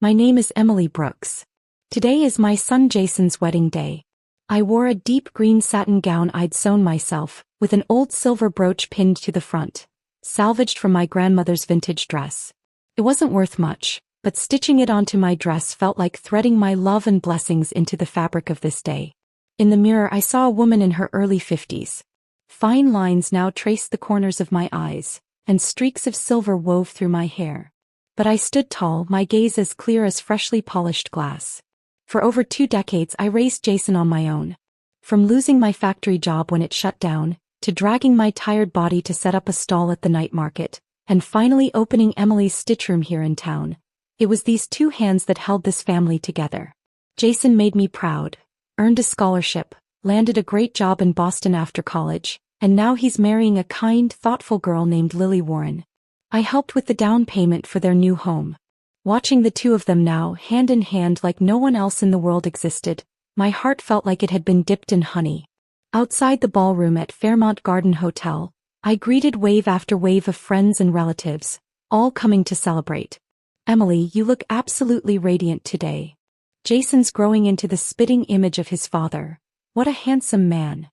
My name is Emily Brooks. Today is my son Jason's wedding day. I wore a deep green satin gown I'd sewn myself, with an old silver brooch pinned to the front, salvaged from my grandmother's vintage dress. It wasn't worth much, but stitching it onto my dress felt like threading my love and blessings into the fabric of this day. In the mirror I saw a woman in her early 50s. Fine lines now traced the corners of my eyes, and streaks of silver wove through my hair. But I stood tall, my gaze as clear as freshly polished glass. For over 2 decades I raised Jason on my own. From losing my factory job when it shut down, to dragging my tired body to set up a stall at the night market, and finally opening Emily's stitch room here in town. It was these 2 hands that held this family together. Jason made me proud, earned a scholarship, landed a great job in Boston after college, and now he's marrying a kind, thoughtful girl named Lily Warren. I helped with the down payment for their new home. Watching the 2 of them now, hand in hand like no one else in the world existed, my heart felt like it had been dipped in honey. Outside the ballroom at Fairmont Garden Hotel, I greeted wave after wave of friends and relatives, all coming to celebrate. Emily, you look absolutely radiant today. Jason's growing into the spitting image of his father. What a handsome man.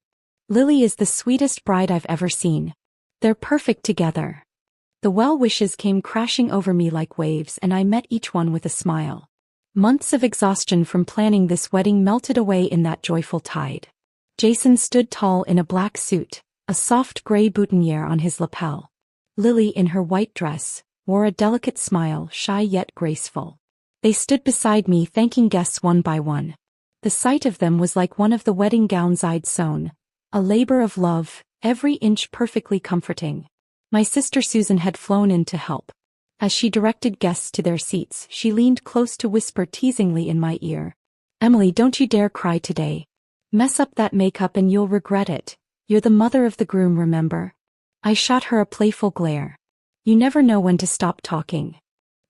Lily is the sweetest bride I've ever seen. They're perfect together. The well wishes came crashing over me like waves, and I met each one with a smile. Months of exhaustion from planning this wedding melted away in that joyful tide. Jason stood tall in a black suit, a soft gray boutonniere on his lapel. Lily, in her white dress, wore a delicate smile, shy yet graceful. They stood beside me, thanking guests one by one. The sight of them was like one of the wedding gowns I'd sewn, a labor of love, every inch perfectly comforting. My sister Susan had flown in to help. As she directed guests to their seats, she leaned close to whisper teasingly in my ear, "Emily, don't you dare cry today. Mess up that makeup and you'll regret it. You're the mother of the groom, remember?" I shot her a playful glare. "You never know when to stop talking."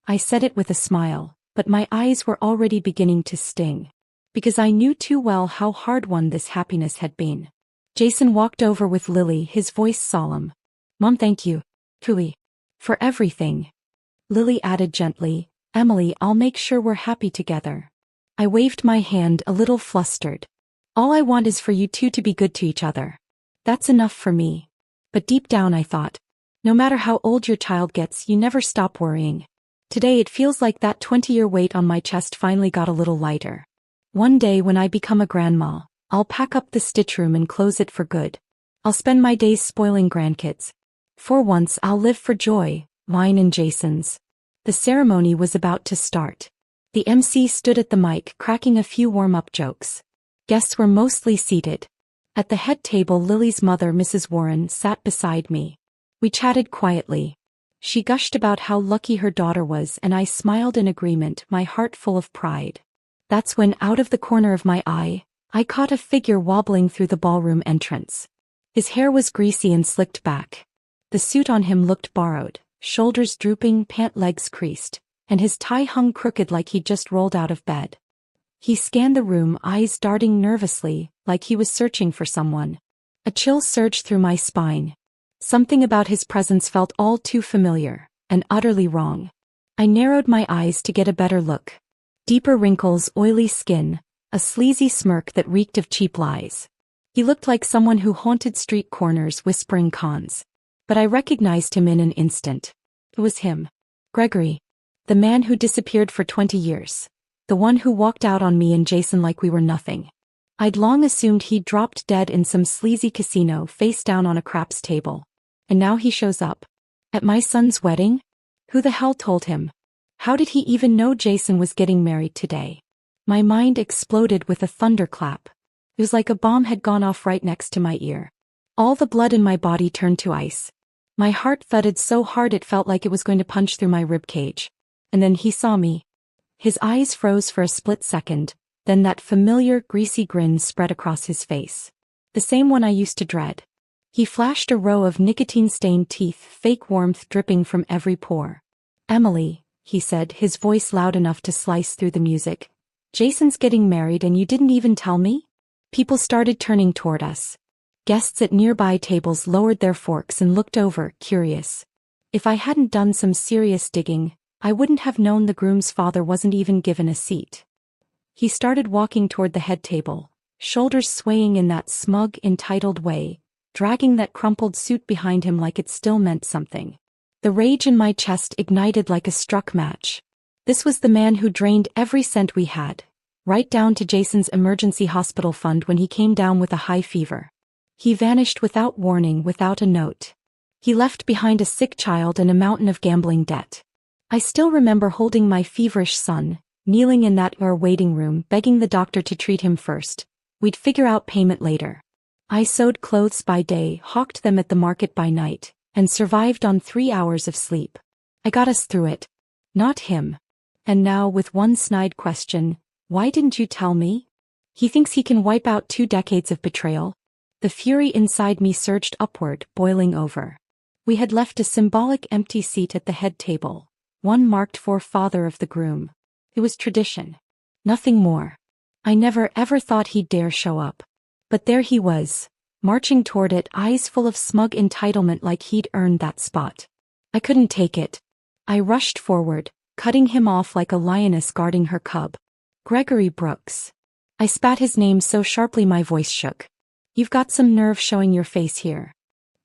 I said it with a smile, but my eyes were already beginning to sting. Because I knew too well how hard-won this happiness had been. Jason walked over with Lily, his voice solemn. "Mom, thank you, truly, for everything." Lily added gently, "Emily, I'll make sure we're happy together." I waved my hand, a little flustered. "All I want is for you 2 to be good to each other. That's enough for me." But deep down I thought, no matter how old your child gets, you never stop worrying. Today it feels like that 20-year weight on my chest finally got a little lighter. One day when I become a grandma, I'll pack up the stitch room and close it for good. I'll spend my days spoiling grandkids. For once I'll live for joy, mine and Jason's. The ceremony was about to start. The MC stood at the mic, cracking a few warm-up jokes. Guests were mostly seated. At the head table, Lily's mother, Mrs. Warren, sat beside me. We chatted quietly. She gushed about how lucky her daughter was, and I smiled in agreement, my heart full of pride. That's when, out of the corner of my eye, I caught a figure wobbling through the ballroom entrance. His hair was greasy and slicked back. The suit on him looked borrowed, shoulders drooping, pant legs creased, and his tie hung crooked like he'd just rolled out of bed. He scanned the room, eyes darting nervously, like he was searching for someone. A chill surged through my spine. Something about his presence felt all too familiar, and utterly wrong. I narrowed my eyes to get a better look. Deeper wrinkles, oily skin, a sleazy smirk that reeked of cheap lies. He looked like someone who haunted street corners whispering cons. But I recognized him in an instant. It was him. Gregory. The man who disappeared for 20 years. The one who walked out on me and Jason like we were nothing. I'd long assumed he'd dropped dead in some sleazy casino face down on a craps table. And now he shows up. At my son's wedding? Who the hell told him? How did he even know Jason was getting married today? My mind exploded with a thunderclap. It was like a bomb had gone off right next to my ear. All the blood in my body turned to ice. My heart thudded so hard it felt like it was going to punch through my ribcage. And then he saw me. His eyes froze for a split second, then that familiar, greasy grin spread across his face. The same one I used to dread. He flashed a row of nicotine-stained teeth, fake warmth dripping from every pore. "Emily," he said, his voice loud enough to slice through the music. "Jason's getting married and you didn't even tell me?" People started turning toward us. Guests at nearby tables lowered their forks and looked over, curious. If I hadn't done some serious digging, I wouldn't have known the groom's father wasn't even given a seat. He started walking toward the head table, shoulders swaying in that smug, entitled way, dragging that crumpled suit behind him like it still meant something. The rage in my chest ignited like a struck match. This was the man who drained every cent we had, right down to Jason's emergency hospital fund when he came down with a high fever. He vanished without warning, without a note. He left behind a sick child and a mountain of gambling debt. I still remember holding my feverish son, kneeling in that waiting room, begging the doctor to treat him first. We'd figure out payment later. I sewed clothes by day, hawked them at the market by night, and survived on 3 hours of sleep. I got us through it. Not him. And now, with one snide question, why didn't you tell me? He thinks he can wipe out 2 decades of betrayal. The fury inside me surged upward, boiling over. We had left a symbolic empty seat at the head table, one marked for father of the groom. It was tradition. Nothing more. I never ever thought he'd dare show up. But there he was, marching toward it, eyes full of smug entitlement like he'd earned that spot. I couldn't take it. I rushed forward, cutting him off like a lioness guarding her cub. Gregory Brooks. I spat his name so sharply my voice shook. You've got some nerve showing your face here.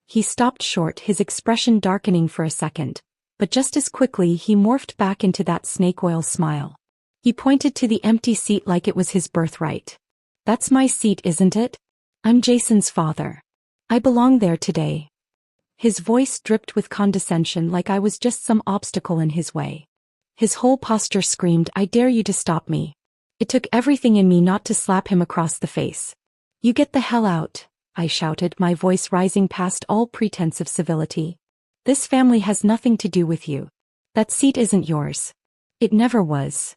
He stopped short, his expression darkening for a second, but just as quickly he morphed back into that snake oil smile. He pointed to the empty seat like it was his birthright. That's my seat, isn't it? I'm Jason's father. I belong there today. His voice dripped with condescension like I was just some obstacle in his way. His whole posture screamed, I dare you to stop me. It took everything in me not to slap him across the face. You get the hell out, I shouted, my voice rising past all pretense of civility. This family has nothing to do with you. That seat isn't yours. It never was.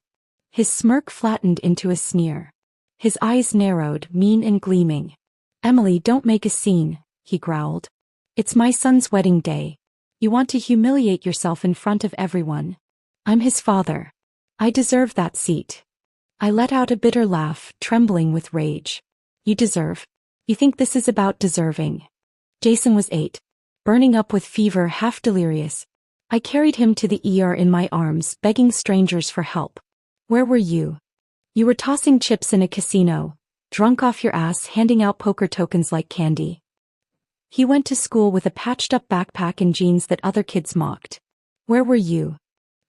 His smirk flattened into a sneer. His eyes narrowed, mean and gleaming. Emily, don't make a scene, he growled. It's my son's wedding day. You want to humiliate yourself in front of everyone. I'm his father. I deserve that seat. I let out a bitter laugh, trembling with rage. You deserve? You think this is about deserving? Jason was 8. Burning up with fever, half delirious. I carried him to the ER in my arms, begging strangers for help. Where were you? You were tossing chips in a casino, drunk off your ass, handing out poker tokens like candy. He went to school with a patched-up backpack and jeans that other kids mocked. Where were you?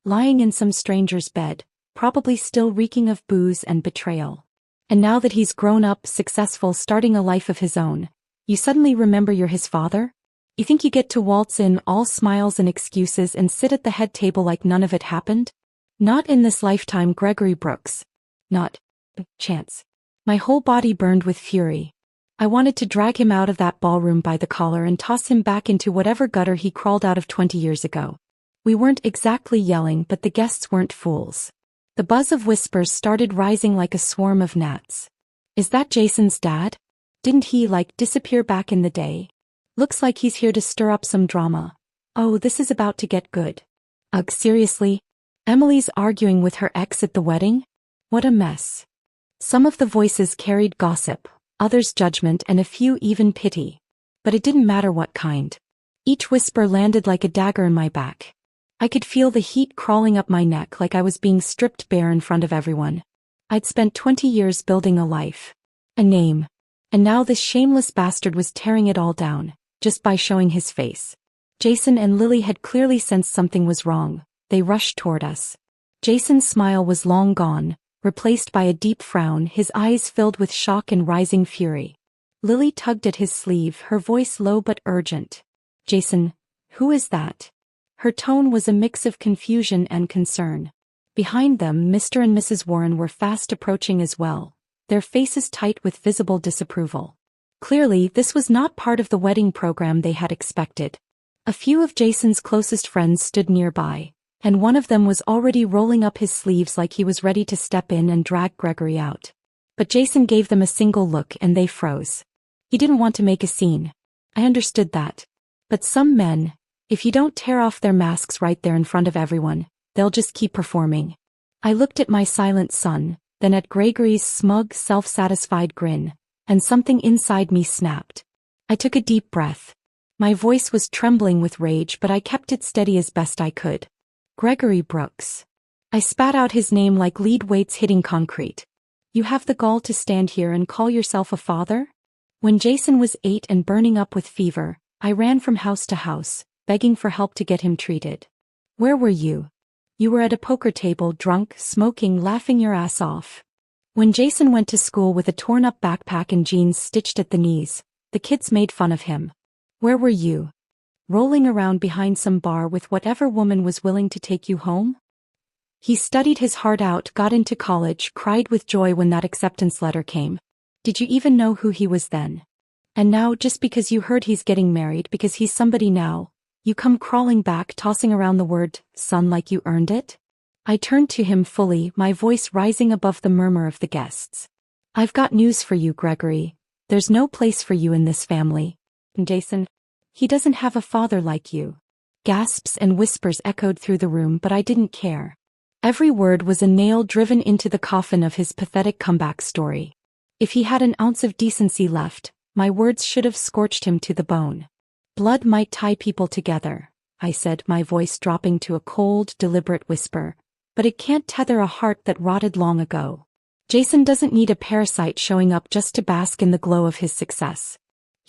Lying in some stranger's bed, probably still reeking of booze and betrayal. And now that he's grown up, successful, starting a life of his own, you suddenly remember you're his father? You think you get to waltz in, all smiles and excuses, and sit at the head table like none of it happened? Not in this lifetime, Gregory Brooks. Not a chance. My whole body burned with fury. I wanted to drag him out of that ballroom by the collar and toss him back into whatever gutter he crawled out of 20 years ago. We weren't exactly yelling, but the guests weren't fools. The buzz of whispers started rising like a swarm of gnats. Is that Jason's dad? Didn't he, disappear back in the day? Looks like he's here to stir up some drama. Oh, this is about to get good. Ugh, seriously? Emily's arguing with her ex at the wedding? What a mess. Some of the voices carried gossip, others judgment, and a few even pity. But it didn't matter what kind. Each whisper landed like a dagger in my back. I could feel the heat crawling up my neck like I was being stripped bare in front of everyone. I'd spent 20 years building a life. A name. And now this shameless bastard was tearing it all down, just by showing his face. Jason and Lily had clearly sensed something was wrong. They rushed toward us. Jason's smile was long gone, replaced by a deep frown, his eyes filled with shock and rising fury. Lily tugged at his sleeve, her voice low but urgent. Jason, who is that? Her tone was a mix of confusion and concern. Behind them, Mr. and Mrs. Warren were fast approaching as well, their faces tight with visible disapproval. Clearly, this was not part of the wedding program they had expected. A few of Jason's closest friends stood nearby, and one of them was already rolling up his sleeves like he was ready to step in and drag Gregory out. But Jason gave them a single look and they froze. He didn't want to make a scene. I understood that. But some men, if you don't tear off their masks right there in front of everyone, they'll just keep performing. I looked at my silent son, then at Gregory's smug, self-satisfied grin, and something inside me snapped. I took a deep breath. My voice was trembling with rage, but I kept it steady as best I could. Gregory Brooks. I spat out his name like lead weights hitting concrete. You have the gall to stand here and call yourself a father? When Jason was 8 and burning up with fever, I ran from house to house, begging for help to get him treated. Where were you? You were at a poker table, drunk, smoking, laughing your ass off. When Jason went to school with a torn-up backpack and jeans stitched at the knees, the kids made fun of him. Where were you? Rolling around behind some bar with whatever woman was willing to take you home? He studied his heart out, got into college, cried with joy when that acceptance letter came. Did you even know who he was then? And now, just because you heard he's getting married, because he's somebody now, you come crawling back, tossing around the word son like you earned it? I turned to him fully, my voice rising above the murmur of the guests. I've got news for you, Gregory. There's no place for you in this family. Jason, he doesn't have a father like you. Gasps and whispers echoed through the room, but I didn't care. Every word was a nail driven into the coffin of his pathetic comeback story. If he had an ounce of decency left, my words should have scorched him to the bone. Blood might tie people together, I said, my voice dropping to a cold, deliberate whisper, but it can't tether a heart that rotted long ago. Jason doesn't need a parasite showing up just to bask in the glow of his success.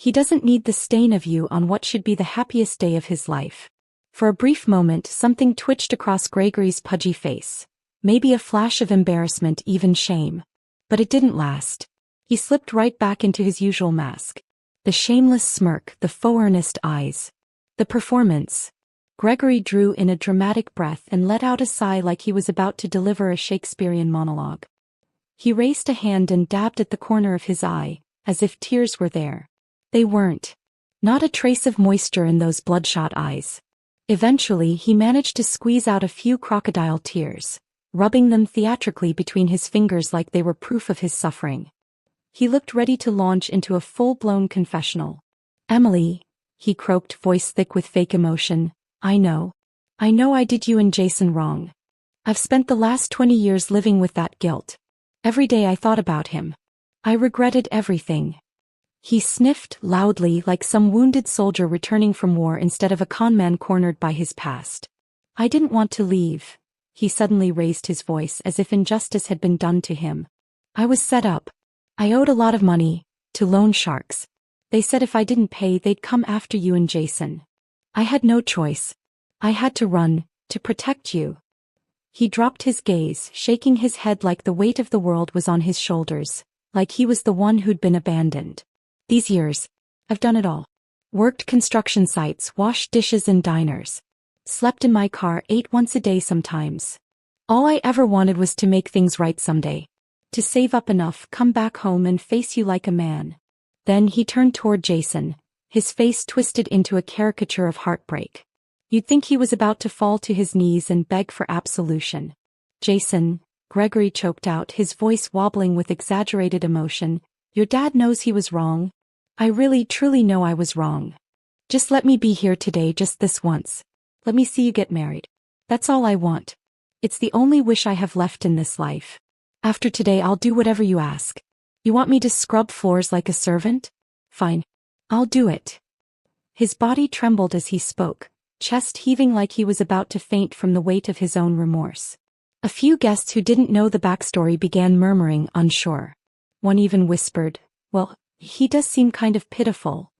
He doesn't need the stain of you on what should be the happiest day of his life. For a brief moment, something twitched across Gregory's pudgy face. Maybe a flash of embarrassment, even shame. But it didn't last. He slipped right back into his usual mask. The shameless smirk, the faux earnest eyes. The performance. Gregory drew in a dramatic breath and let out a sigh like he was about to deliver a Shakespearean monologue. He raised a hand and dabbed at the corner of his eye, as if tears were there. They weren't. Not a trace of moisture in those bloodshot eyes. Eventually he managed to squeeze out a few crocodile tears, rubbing them theatrically between his fingers like they were proof of his suffering. He looked ready to launch into a full-blown confessional. Emily, he croaked, voice thick with fake emotion, I know I did you and Jason wrong. I've spent the last 20 years living with that guilt. Every day I thought about him. I regretted everything. He sniffed loudly like some wounded soldier returning from war instead of a conman cornered by his past. I didn't want to leave. He suddenly raised his voice as if injustice had been done to him. I was set up. I owed a lot of money to loan sharks. They said if I didn't pay they'd come after you and Jason. I had no choice. I had to run, to protect you. He dropped his gaze, shaking his head like the weight of the world was on his shoulders, like he was the one who'd been abandoned. These years, I've done it all. Worked construction sites, washed dishes in diners. Slept in my car, ate once a day sometimes. All I ever wanted was to make things right someday. To save up enough, come back home and face you like a man. Then he turned toward Jason, his face twisted into a caricature of heartbreak. You'd think he was about to fall to his knees and beg for absolution. Jason, Gregory choked out, his voice wobbling with exaggerated emotion, your dad knows he was wrong. I really, truly know I was wrong. Just let me be here today, just this once. Let me see you get married. That's all I want. It's the only wish I have left in this life. After today I'll do whatever you ask. You want me to scrub floors like a servant? Fine. I'll do it. His body trembled as he spoke, chest heaving like he was about to faint from the weight of his own remorse. A few guests who didn't know the backstory began murmuring, unsure. One even whispered, well, he does seem kind of pitiful.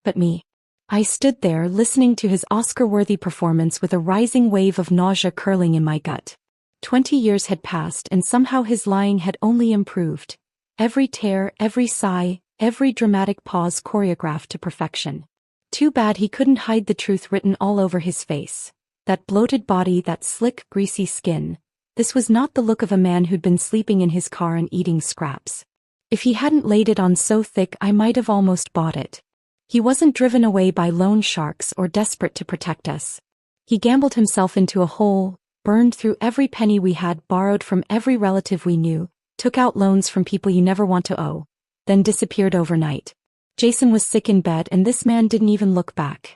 But me. I stood there listening to his Oscar-worthy performance with a rising wave of nausea curling in my gut. 20 years had passed and somehow his lying had only improved. Every tear, every sigh, every dramatic pause choreographed to perfection. Too bad he couldn't hide the truth written all over his face. That bloated body, that slick, greasy skin. This was not the look of a man who'd been sleeping in his car and eating scraps. If he hadn't laid it on so thick I might have almost bought it. He wasn't driven away by loan sharks or desperate to protect us. He gambled himself into a hole, burned through every penny we had, borrowed from every relative we knew, took out loans from people you never want to owe, then disappeared overnight. Jason was sick in bed and this man didn't even look back.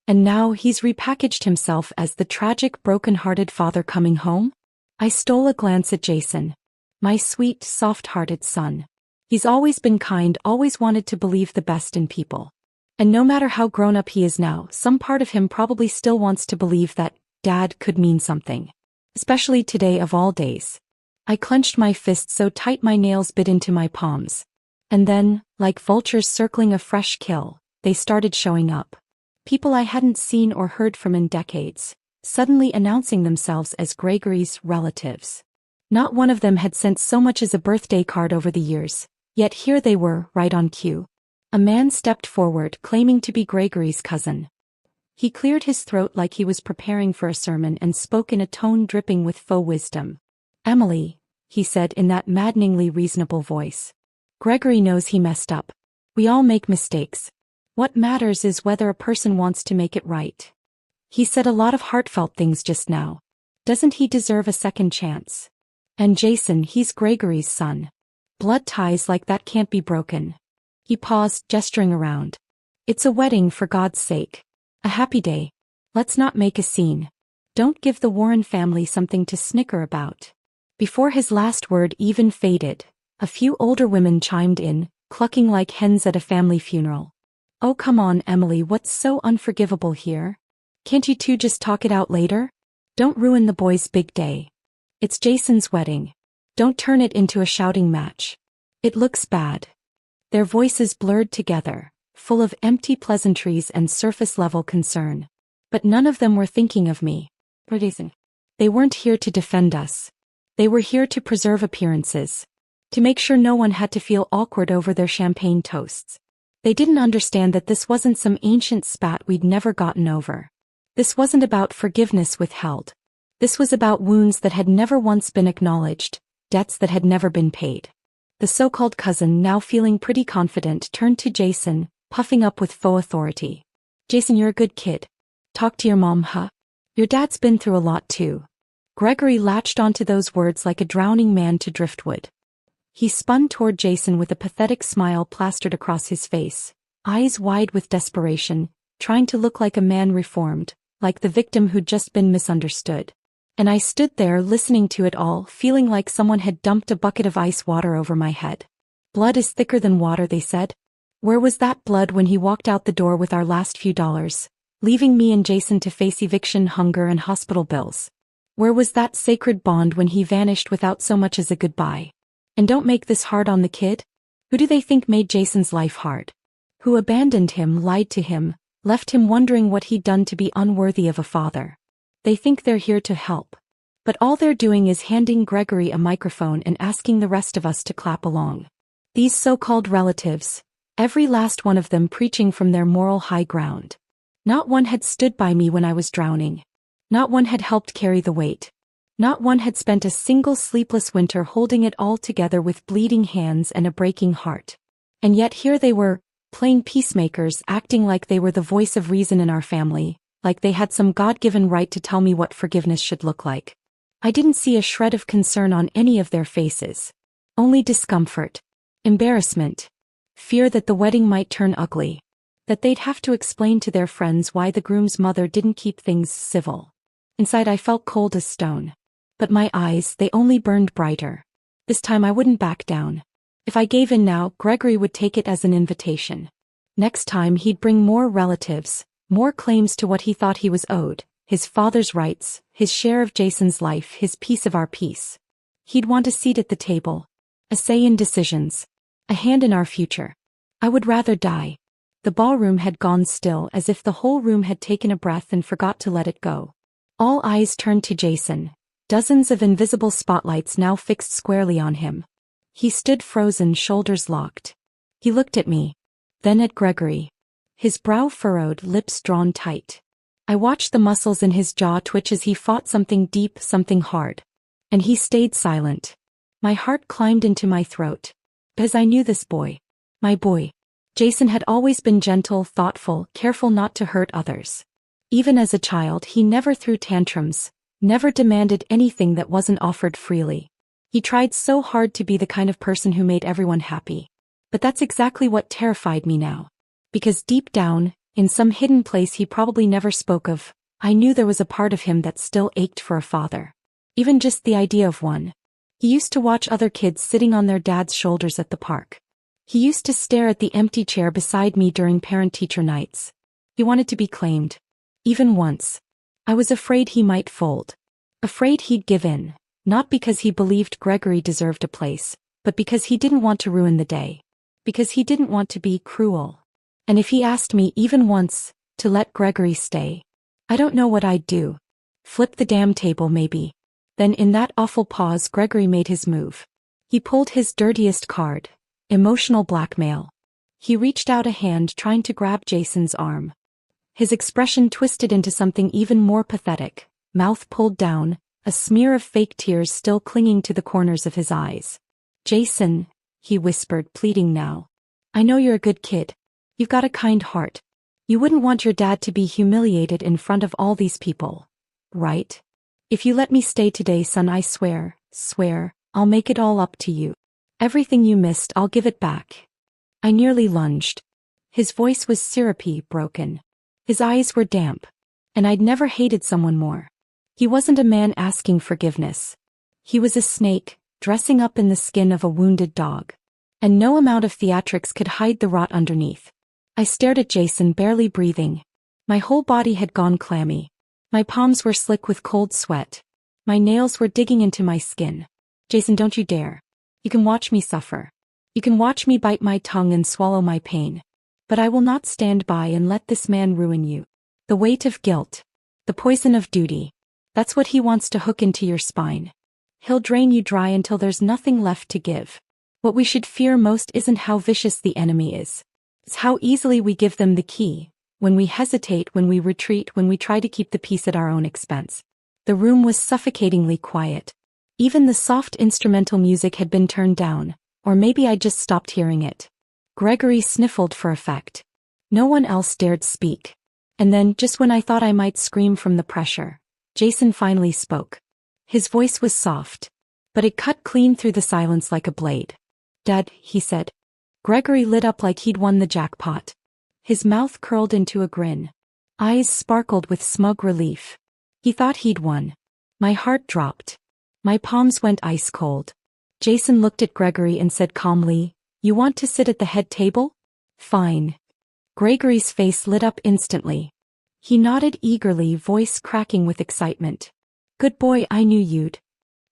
And now he's repackaged himself as the tragic, broken-hearted father coming home? I stole a glance at Jason. My sweet, soft-hearted son. He's always been kind, always wanted to believe the best in people. And no matter how grown up he is now, some part of him probably still wants to believe that Dad could mean something. Especially today of all days. I clenched my fist so tight my nails bit into my palms. And then, like vultures circling a fresh kill, they started showing up. People I hadn't seen or heard from in decades, suddenly announcing themselves as Gregory's relatives. Not one of them had sent so much as a birthday card over the years, yet here they were, right on cue. A man stepped forward claiming to be Gregory's cousin. He cleared his throat like he was preparing for a sermon and spoke in a tone dripping with faux wisdom. "Emily," he said in that maddeningly reasonable voice. "Gregory knows he messed up. We all make mistakes. What matters is whether a person wants to make it right. He said a lot of heartfelt things just now. Doesn't he deserve a second chance? And Jason, he's Gregory's son. Blood ties like that can't be broken." He paused, gesturing around. "It's a wedding, for God's sake. A happy day. Let's not make a scene. Don't give the Warren family something to snicker about." Before his last word even faded, a few older women chimed in, clucking like hens at a family funeral. "Oh come on, Emily, what's so unforgivable here? Can't you two just talk it out later? Don't ruin the boy's big day. It's Jason's wedding. Don't turn it into a shouting match. It looks bad." Their voices blurred together, full of empty pleasantries and surface-level concern. But none of them were thinking of me. They weren't here to defend us. They were here to preserve appearances. To make sure no one had to feel awkward over their champagne toasts. They didn't understand that this wasn't some ancient spat we'd never gotten over. This wasn't about forgiveness withheld. This was about wounds that had never once been acknowledged, debts that had never been paid. The so-called cousin, now feeling pretty confident, turned to Jason, puffing up with faux authority. "Jason, you're a good kid. Talk to your mom, huh? Your dad's been through a lot too." Gregory latched onto those words like a drowning man to driftwood. He spun toward Jason with a pathetic smile plastered across his face, eyes wide with desperation, trying to look like a man reformed, like the victim who'd just been misunderstood. And I stood there listening to it all, feeling like someone had dumped a bucket of ice water over my head. "Blood is thicker than water," they said. Where was that blood when he walked out the door with our last few dollars, leaving me and Jason to face eviction, hunger, and hospital bills? Where was that sacred bond when he vanished without so much as a goodbye? And don't make this hard on the kid. Who do they think made Jason's life hard? Who abandoned him, lied to him, left him wondering what he'd done to be unworthy of a father? They think they're here to help. But all they're doing is handing Gregory a microphone and asking the rest of us to clap along. These so-called relatives, every last one of them preaching from their moral high ground. Not one had stood by me when I was drowning. Not one had helped carry the weight. Not one had spent a single sleepless winter holding it all together with bleeding hands and a breaking heart. And yet here they were, playing peacemakers, acting like they were the voice of reason in our family, like they had some God-given right to tell me what forgiveness should look like. I didn't see a shred of concern on any of their faces. Only discomfort, embarrassment, fear that the wedding might turn ugly, that they'd have to explain to their friends why the groom's mother didn't keep things civil. Inside I felt cold as stone. But my eyes, they only burned brighter. This time I wouldn't back down. If I gave in now, Gregory would take it as an invitation. Next time he'd bring more relatives, more claims to what he thought he was owed, his father's rights, his share of Jason's life, his piece of our peace. He'd want a seat at the table, a say in decisions, a hand in our future. I would rather die. The ballroom had gone still, as if the whole room had taken a breath and forgot to let it go. All eyes turned to Jason, dozens of invisible spotlights now fixed squarely on him. He stood frozen, shoulders locked. He looked at me, then at Gregory. His brow furrowed, lips drawn tight. I watched the muscles in his jaw twitch as he fought something deep, something hard. And he stayed silent. My heart climbed into my throat. Because I knew this boy. My boy. Jason had always been gentle, thoughtful, careful not to hurt others. Even as a child, he never threw tantrums, never demanded anything that wasn't offered freely. He tried so hard to be the kind of person who made everyone happy. But that's exactly what terrified me now. Because deep down, in some hidden place he probably never spoke of, I knew there was a part of him that still ached for a father. Even just the idea of one. He used to watch other kids sitting on their dad's shoulders at the park. He used to stare at the empty chair beside me during parent-teacher nights. He wanted to be claimed. Even once. I was afraid he might fold. Afraid he'd give in, not because he believed Gregory deserved a place, but because he didn't want to ruin the day. Because he didn't want to be cruel. And if he asked me even once to let Gregory stay, I don't know what I'd do. Flip the damn table maybe. Then in that awful pause Gregory made his move. He pulled his dirtiest card. Emotional blackmail. He reached out a hand trying to grab Jason's arm. His expression twisted into something even more pathetic, mouth pulled down, a smear of fake tears still clinging to the corners of his eyes. Jason, he whispered, pleading now. I know you're a good kid. You've got a kind heart. You wouldn't want your dad to be humiliated in front of all these people, right? If you let me stay today, son, I swear, I'll make it all up to you. Everything you missed, I'll give it back. I nearly lunged. His voice was syrupy, broken. His eyes were damp. And I'd never hated someone more. He wasn't a man asking forgiveness. He was a snake, dressing up in the skin of a wounded dog. And no amount of theatrics could hide the rot underneath. I stared at Jason, barely breathing. My whole body had gone clammy. My palms were slick with cold sweat. My nails were digging into my skin. Jason, don't you dare. You can watch me suffer. You can watch me bite my tongue and swallow my pain. But I will not stand by and let this man ruin you. The weight of guilt. The poison of duty. That's what he wants to hook into your spine. He'll drain you dry until there's nothing left to give. What we should fear most isn't how vicious the enemy is. It's how easily we give them the key. When we hesitate, when we retreat, when we try to keep the peace at our own expense. The room was suffocatingly quiet. Even the soft instrumental music had been turned down, or maybe I just stopped hearing it. Gregory sniffled for effect. No one else dared speak. And then, just when I thought I might scream from the pressure, Jason finally spoke. His voice was soft, but it cut clean through the silence like a blade. Dad, he said. Gregory lit up like he'd won the jackpot. His mouth curled into a grin. Eyes sparkled with smug relief. He thought he'd won. My heart dropped. My palms went ice cold. Jason looked at Gregory and said calmly, You want to sit at the head table? Fine. Gregory's face lit up instantly. He nodded eagerly, voice cracking with excitement. Good boy, I knew you'd.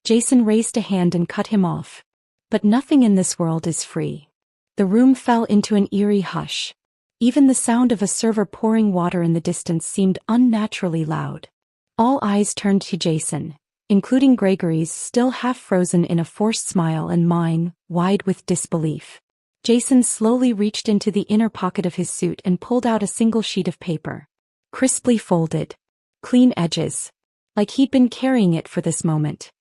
Jason raised a hand and cut him off. But nothing in this world is free. The room fell into an eerie hush. Even the sound of a server pouring water in the distance seemed unnaturally loud. All eyes turned to Jason, including Gregory's, still half frozen in a forced smile, and mine, wide with disbelief. Jason slowly reached into the inner pocket of his suit and pulled out a single sheet of paper. Crisply folded. Clean edges. Like he'd been carrying it for this moment.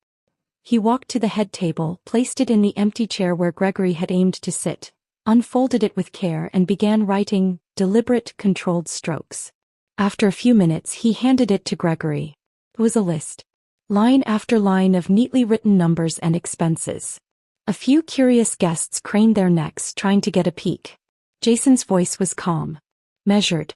He walked to the head table, placed it in the empty chair where Gregory had aimed to sit, unfolded it with care and began writing, deliberate, controlled strokes. After a few minutes he handed it to Gregory. It was a list. Line after line of neatly written numbers and expenses. A few curious guests craned their necks trying to get a peek. Jason's voice was calm. Measured.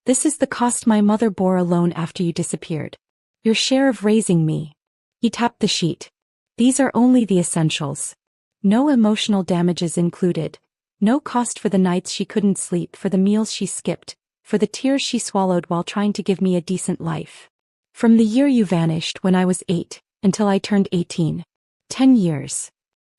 This is the cost my mother bore alone after you disappeared. Your share of raising me. He tapped the sheet. These are only the essentials. No emotional damages included. No cost for the nights she couldn't sleep, for the meals she skipped, for the tears she swallowed while trying to give me a decent life. From the year you vanished when I was 8, until I turned 18. 10 years.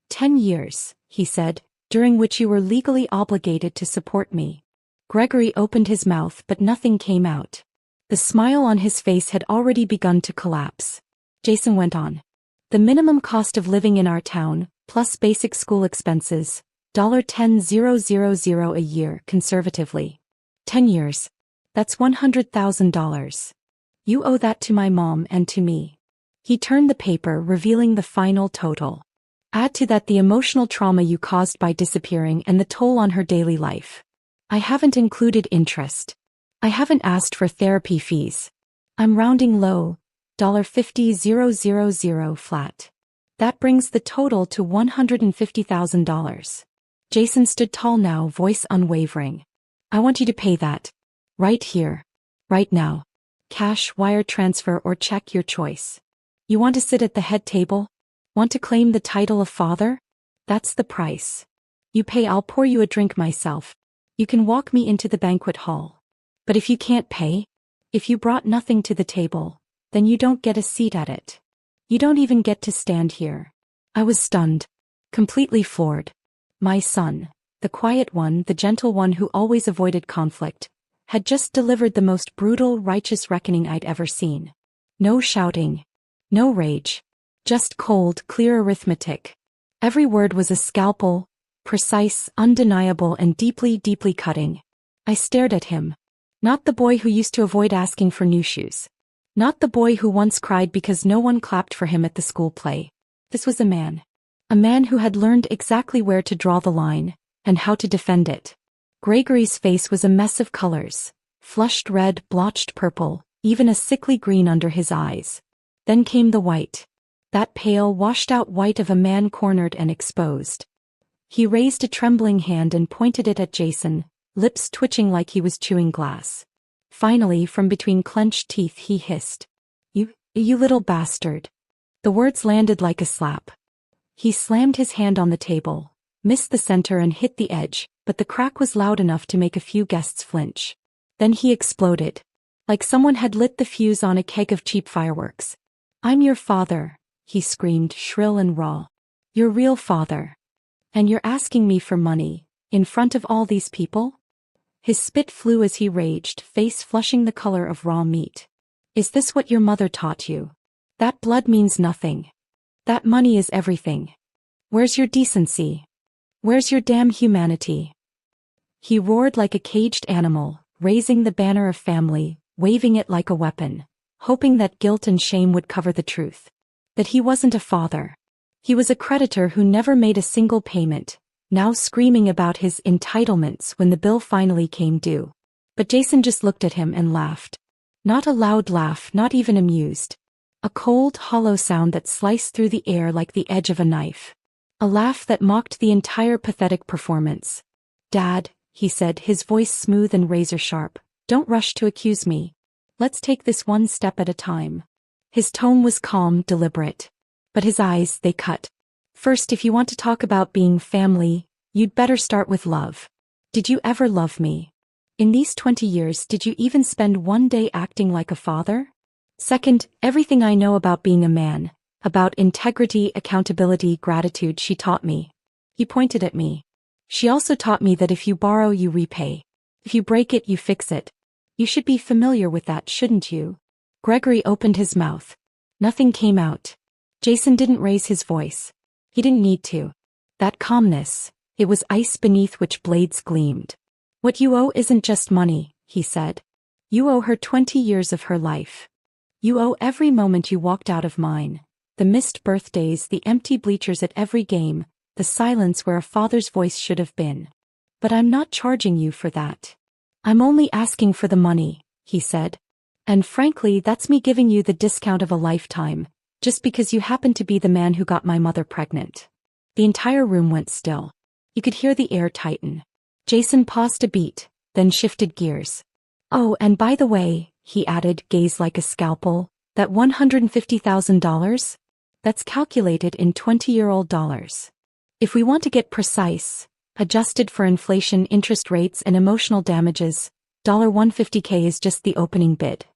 10 years, he said, during which you were legally obligated to support me. Gregory opened his mouth but nothing came out. The smile on his face had already begun to collapse. Jason went on. The minimum cost of living in our town, plus basic school expenses, $10,000 a year conservatively. 10 years. That's $100,000. You owe that to my mom and to me. He turned the paper, revealing the final total. Add to that the emotional trauma you caused by disappearing and the toll on her daily life. I haven't included interest. I haven't asked for therapy fees. I'm rounding low, $50,000 flat. That brings the total to $150,000. Jason stood tall now, voice unwavering. I want you to pay that. Right here. Right now. Cash, wire transfer, or check, your choice. You want to sit at the head table? Want to claim the title of father? That's the price. You pay, I'll pour you a drink myself. You can walk me into the banquet hall. But if you can't pay? If you brought nothing to the table, then you don't get a seat at it. You don't even get to stand here. I was stunned. Completely floored. My son, the quiet one, the gentle one who always avoided conflict, had just delivered the most brutal, righteous reckoning I'd ever seen. No shouting. No rage. Just cold, clear arithmetic. Every word was a scalpel, precise, undeniable, and deeply, deeply cutting. I stared at him. Not the boy who used to avoid asking for new shoes. Not the boy who once cried because no one clapped for him at the school play. This was a man. A man who had learned exactly where to draw the line, and how to defend it. Gregory's face was a mess of colors. Flushed red, blotched purple, even a sickly green under his eyes. Then came the white. That pale, washed-out white of a man cornered and exposed. He raised a trembling hand and pointed it at Jason, lips twitching like he was chewing glass. Finally, from between clenched teeth, he hissed. You little bastard." The words landed like a slap. He slammed his hand on the table, missed the center and hit the edge, but the crack was loud enough to make a few guests flinch. Then he exploded. Like someone had lit the fuse on a keg of cheap fireworks. "I'm your father," he screamed, shrill and raw. "Your real father. And you're asking me for money, in front of all these people?" His spit flew as he raged, face flushing the color of raw meat. "Is this what your mother taught you? That blood means nothing. That money is everything. Where's your decency? Where's your damn humanity?" He roared like a caged animal, raising the banner of family, waving it like a weapon, hoping that guilt and shame would cover the truth. That he wasn't a father. He was a creditor who never made a single payment, now screaming about his entitlements when the bill finally came due. But Jason just looked at him and laughed. Not a loud laugh, not even amused. A cold, hollow sound that sliced through the air like the edge of a knife. A laugh that mocked the entire pathetic performance. "Dad," he said, his voice smooth and razor-sharp, "don't rush to accuse me. Let's take this one step at a time." His tone was calm, deliberate. But his eyes, they cut. "First, if you want to talk about being family, you'd better start with love. Did you ever love me? In these 20 years, did you even spend one day acting like a father? Second, everything I know about being a man, about integrity, accountability, gratitude, she taught me." He pointed at me. "She also taught me that if you borrow, you repay. If you break it, you fix it. You should be familiar with that, shouldn't you?" Gregory opened his mouth. Nothing came out. Jason didn't raise his voice. He didn't need to. That calmness, it was ice beneath which blades gleamed. "What you owe isn't just money," he said. "You owe her 20 years of her life. You owe every moment you walked out of mine. The missed birthdays, the empty bleachers at every game, the silence where a father's voice should have been. But I'm not charging you for that. I'm only asking for the money," he said. "And frankly, that's me giving you the discount of a lifetime, just because you happen to be the man who got my mother pregnant." The entire room went still. You could hear the air tighten. Jason paused a beat, then shifted gears. "Oh, and by the way," he added, gaze like a scalpel, "that $150,000? That's calculated in 20-year-old dollars. If we want to get precise, adjusted for inflation, interest rates, and emotional damages, $150K is just the opening bid.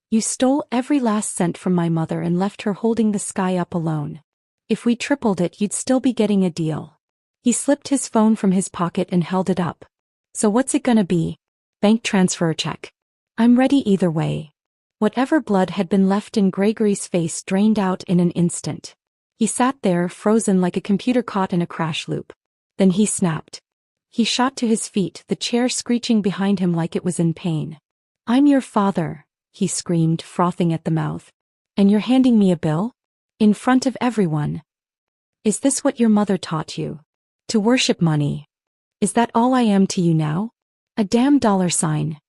You stole every last cent from my mother and left her holding the sky up alone. If we tripled it, you'd still be getting a deal." He slipped his phone from his pocket and held it up. "So what's it gonna be? Bank transfer or check? I'm ready either way." Whatever blood had been left in Gregory's face drained out in an instant. He sat there, frozen like a computer caught in a crash loop. Then he snapped. He shot to his feet, the chair screeching behind him like it was in pain. "I'm your father," he screamed, frothing at the mouth. "And you're handing me a bill? In front of everyone? Is this what your mother taught you? To worship money? Is that all I am to you now? A damn dollar sign?"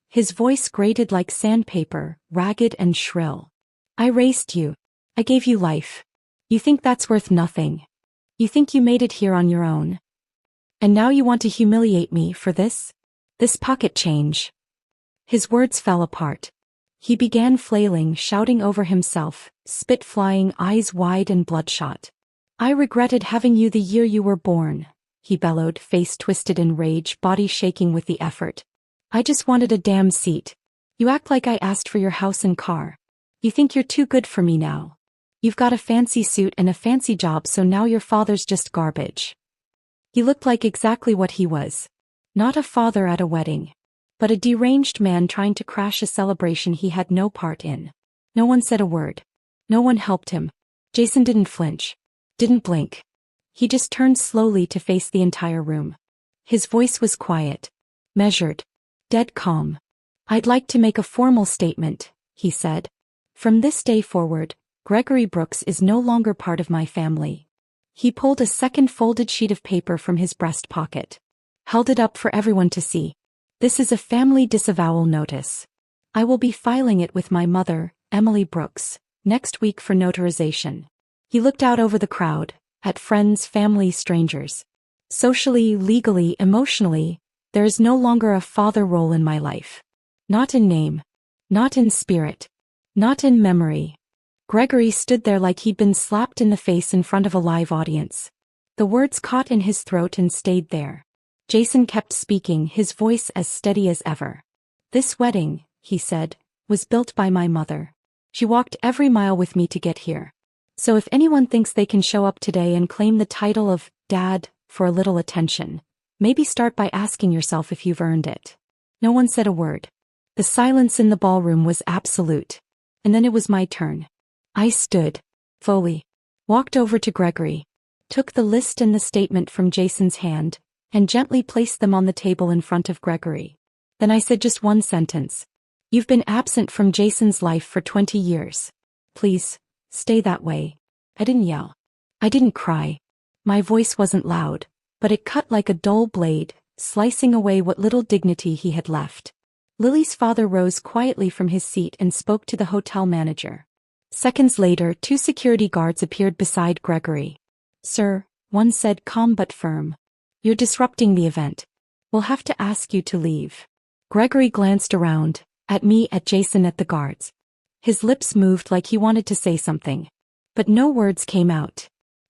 His voice grated like sandpaper, ragged and shrill. "I raised you. I gave you life. You think that's worth nothing. You think you made it here on your own. And now you want to humiliate me for this? This pocket change?" His words fell apart. He began flailing, shouting over himself, spit flying, eyes wide and bloodshot. "I regretted having you the year you were born," he bellowed, face twisted in rage, body shaking with the effort. "I just wanted a damn seat. You act like I asked for your house and car. You think you're too good for me now. You've got a fancy suit and a fancy job, so now your father's just garbage. He looked like exactly what he was. Not a father at a wedding, but a deranged man trying to crash a celebration he had no part in. No one said a word. No one helped him. Jason didn't flinch. Didn't blink. He just turned slowly to face the entire room. His voice was quiet. Measured. Dead calm. I'd like to make a formal statement, he said. From this day forward, Gregory Brooks is no longer part of my family. He pulled a second folded sheet of paper from his breast pocket. Held it up for everyone to see. This is a family disavowal notice. I will be filing it with my mother, Emily Brooks, next week for notarization. He looked out over the crowd, at friends, family, strangers. Socially, legally, emotionally, there is no longer a father role in my life. Not in name. Not in spirit. Not in memory. Gregory stood there like he'd been slapped in the face in front of a live audience. The words caught in his throat and stayed there. Jason kept speaking, his voice as steady as ever. This wedding, he said, was built by my mother. She walked every mile with me to get here. So if anyone thinks they can show up today and claim the title of Dad for a little attention, maybe start by asking yourself if you've earned it. No one said a word. The silence in the ballroom was absolute. And then it was my turn. I stood, fully, walked over to Gregory, took the list and the statement from Jason's hand, and gently placed them on the table in front of Gregory. Then I said just one sentence. You've been absent from Jason's life for 20 years. Please, stay that way. I didn't yell. I didn't cry. My voice wasn't loud, but it cut like a dull blade, slicing away what little dignity he had left. Lily's father rose quietly from his seat and spoke to the hotel manager. Seconds later, 2 security guards appeared beside Gregory. Sir, one said calm but firm. You're disrupting the event. We'll have to ask you to leave. Gregory glanced around, at me, at Jason, at the guards. His lips moved like he wanted to say something. But no words came out.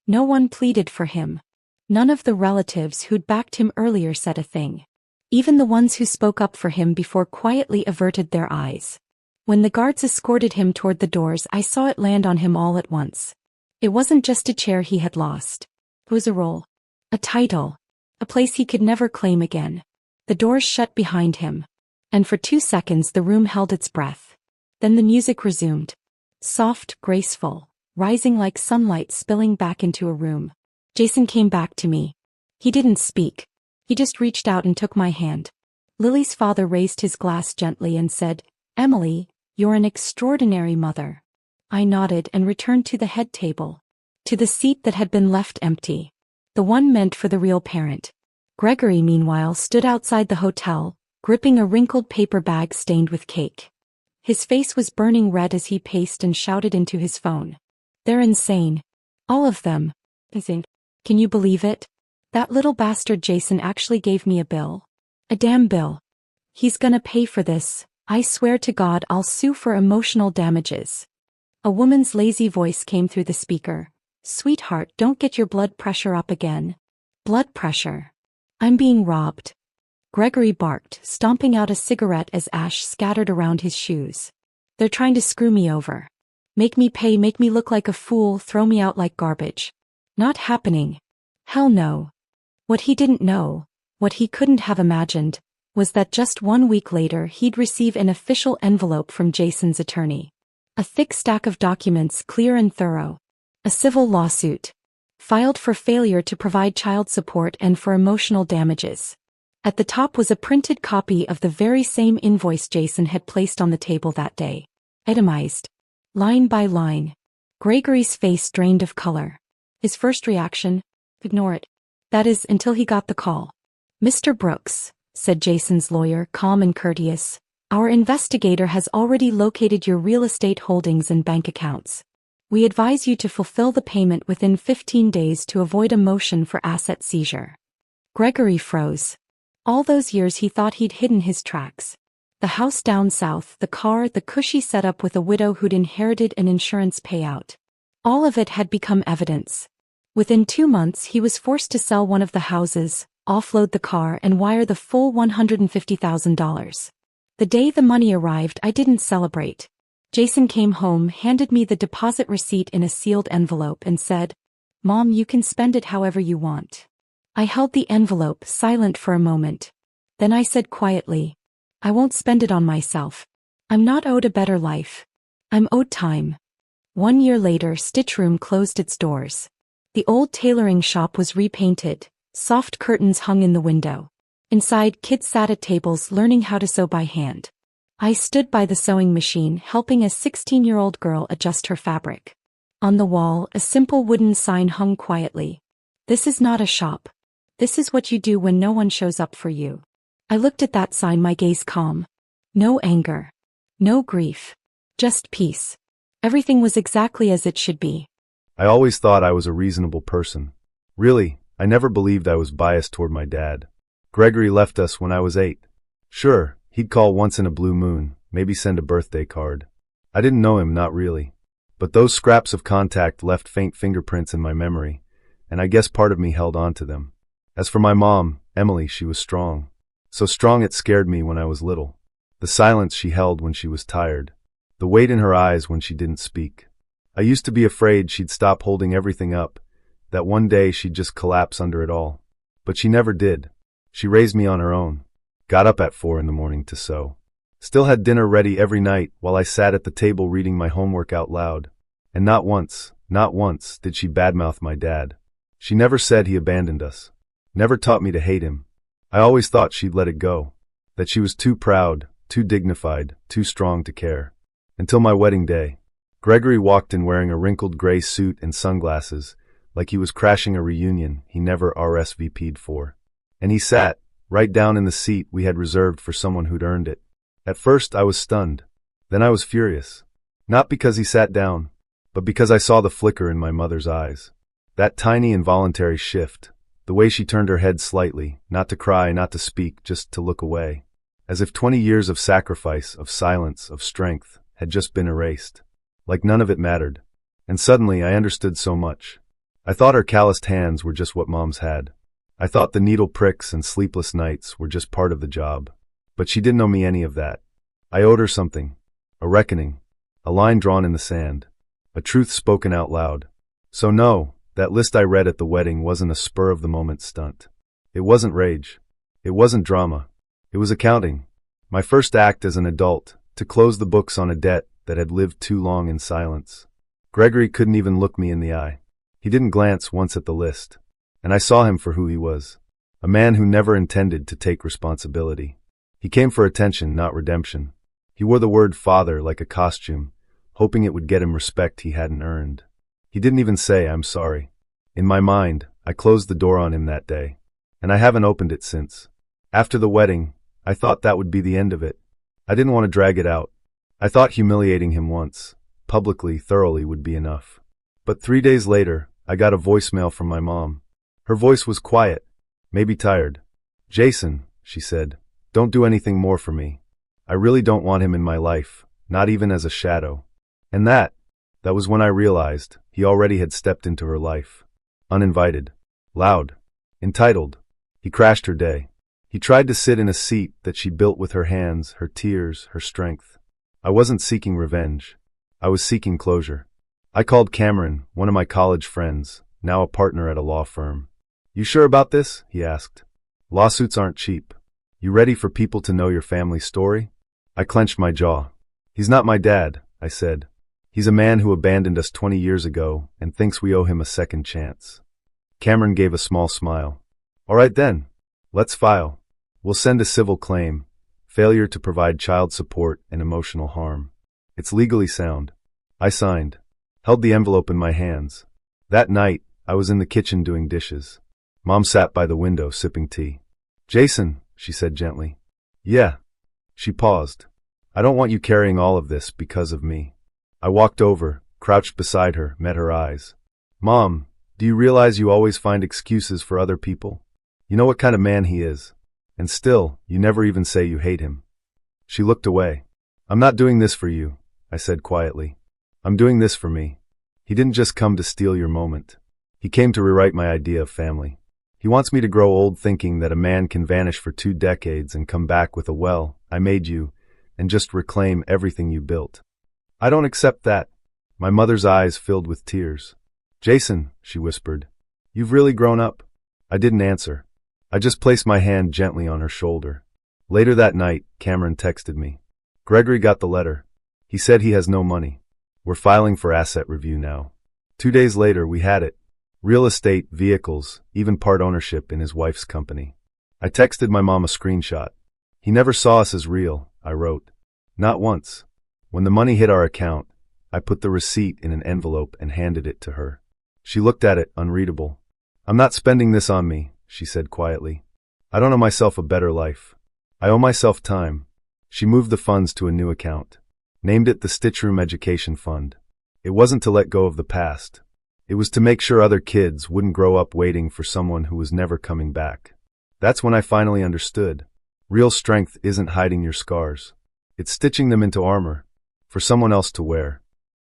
No one pleaded for him. None of the relatives who'd backed him earlier said a thing. Even the ones who spoke up for him before quietly averted their eyes. When the guards escorted him toward the doors, I saw it land on him all at once. It wasn't just a chair he had lost. It was a role. A title. A place he could never claim again. The doors shut behind him. And for 2 seconds the room held its breath. Then the music resumed. Soft, graceful, rising like sunlight spilling back into a room. Jason came back to me. He didn't speak. He just reached out and took my hand. Lily's father raised his glass gently and said, Emily, you're an extraordinary mother. I nodded and returned to the head table. To the seat that had been left empty. The one meant for the real parent. Gregory, meanwhile, stood outside the hotel, gripping a wrinkled paper bag stained with cake. His face was burning red as he paced and shouted into his phone. They're insane. All of them. Can you believe it? That little bastard Jason actually gave me a bill. A damn bill. He's gonna pay for this. I swear to God I'll sue for emotional damages. A woman's lazy voice came through the speaker. Sweetheart, don't get your blood pressure up again. Blood pressure. I'm being robbed. Gregory barked, stomping out a cigarette as ash scattered around his shoes. They're trying to screw me over. Make me pay, make me look like a fool, throw me out like garbage. Not happening. Hell no. What he didn't know, what he couldn't have imagined, was that just 1 week later he'd receive an official envelope from Jason's attorney. A thick stack of documents, clear and thorough. A civil lawsuit. Filed for failure to provide child support and for emotional damages. At the top was a printed copy of the very same invoice Jason had placed on the table that day. Itemized. Line by line. Gregory's face drained of color. His first reaction? Ignore it. That is, until he got the call. Mr. Brooks, said Jason's lawyer, calm and courteous, our investigator has already located your real estate holdings and bank accounts. We advise you to fulfill the payment within 15 days to avoid a motion for asset seizure. Gregory froze. All those years he thought he'd hidden his tracks. The house down south, the car, the cushy setup with a widow who'd inherited an insurance payout. All of it had become evidence. Within 2 months he was forced to sell one of the houses, offload the car and wire the full $150,000. The day the money arrived I didn't celebrate. Jason came home, handed me the deposit receipt in a sealed envelope and said, "Mom, you can spend it however you want." I held the envelope, silent for a moment. Then I said quietly, "I won't spend it on myself. I'm not owed a better life. I'm owed time." 1 year later, Stitch Room closed its doors. The old tailoring shop was repainted, soft curtains hung in the window. Inside, kids sat at tables learning how to sew by hand. I stood by the sewing machine helping a 16-year-old girl adjust her fabric. On the wall, a simple wooden sign hung quietly. "This is not a shop. This is what you do when no one shows up for you." I looked at that sign, my gaze calm. No anger. No grief. Just peace. Everything was exactly as it should be. I always thought I was a reasonable person. Really, I never believed I was biased toward my dad. Gregory left us when I was 8. Sure, he'd call once in a blue moon, maybe send a birthday card. I didn't know him, not really. But those scraps of contact left faint fingerprints in my memory, and I guess part of me held on to them. As for my mom, Emily, she was strong. So strong it scared me when I was little. The silence she held when she was tired. The weight in her eyes when she didn't speak. I used to be afraid she'd stop holding everything up, that one day she'd just collapse under it all. But she never did. She raised me on her own. Got up at 4 in the morning to sew. Still had dinner ready every night while I sat at the table reading my homework out loud. And not once did she badmouth my dad. She never said he abandoned us. Never taught me to hate him. I always thought she'd let it go. That she was too proud, too dignified, too strong to care. Until my wedding day. Gregory walked in wearing a wrinkled gray suit and sunglasses, like he was crashing a reunion he never RSVP'd for. And he sat, right down in the seat we had reserved for someone who'd earned it. At first I was stunned. Then I was furious. Not because he sat down, but because I saw the flicker in my mother's eyes. That tiny involuntary shift. The way she turned her head slightly, not to cry, not to speak, just to look away. As if 20 years of sacrifice, of silence, of strength, had just been erased. Like none of it mattered. And suddenly I understood so much. I thought her calloused hands were just what moms had. I thought the needle pricks and sleepless nights were just part of the job. But she didn't owe me any of that. I owed her something. A reckoning. A line drawn in the sand. A truth spoken out loud. So no, that list I read at the wedding wasn't a spur-of-the-moment stunt. It wasn't rage. It wasn't drama. It was accounting. My first act as an adult, to close the books on a debt that had lived too long in silence. Gregory couldn't even look me in the eye. He didn't glance once at the list. And I saw him for who he was. A man who never intended to take responsibility. He came for attention, not redemption. He wore the word father like a costume, hoping it would get him respect he hadn't earned. He didn't even say, "I'm sorry." In my mind, I closed the door on him that day. And I haven't opened it since. After the wedding, I thought that would be the end of it. I didn't want to drag it out. I thought humiliating him once, publicly, thoroughly, would be enough. But 3 days later, I got a voicemail from my mom. Her voice was quiet, maybe tired. "Jason," she said, "don't do anything more for me. I really don't want him in my life, not even as a shadow." And that was when I realized he already had stepped into her life. Uninvited. Loud. Entitled. He crashed her day. He tried to sit in a seat that she built with her hands, her tears, her strength. I wasn't seeking revenge. I was seeking closure. I called Cameron, one of my college friends, now a partner at a law firm. "You sure about this?" he asked. "Lawsuits aren't cheap. You ready for people to know your family story?" I clenched my jaw. "He's not my dad," I said. "He's a man who abandoned us 20 years ago and thinks we owe him a second chance." Cameron gave a small smile. "All right then. Let's file. We'll send a civil claim. Failure to provide child support and emotional harm. It's legally sound." I signed. Held the envelope in my hands. That night, I was in the kitchen doing dishes. Mom sat by the window sipping tea. "Jason," she said gently. "Yeah." She paused. "I don't want you carrying all of this because of me." I walked over, crouched beside her, met her eyes. "Mom, do you realize you always find excuses for other people? You know what kind of man he is. And still, you never even say you hate him." She looked away. "I'm not doing this for you," I said quietly. "I'm doing this for me. He didn't just come to steal your moment. He came to rewrite my idea of family. He wants me to grow old thinking that a man can vanish for 2 decades and come back with a 'well, I made you,' and just reclaim everything you built." I don't accept that. My mother's eyes filled with tears. Jason, she whispered, you've really grown up. I didn't answer. I just placed my hand gently on her shoulder. Later that night, Cameron texted me. Gregory got the letter. He said he has no money. We're filing for asset review now. 2 days later, we had it. Real estate, vehicles, even part ownership in his wife's company. I texted my mom a screenshot. He never saw us as real, I wrote. Not once. When the money hit our account, I put the receipt in an envelope and handed it to her. She looked at it, unreadable. I'm not spending this on me, she said quietly. I don't owe myself a better life. I owe myself time. She moved the funds to a new account. Named it the Stitchroom Education Fund. It wasn't to let go of the past. It was to make sure other kids wouldn't grow up waiting for someone who was never coming back. That's when I finally understood. Real strength isn't hiding your scars. It's stitching them into armor for someone else to wear.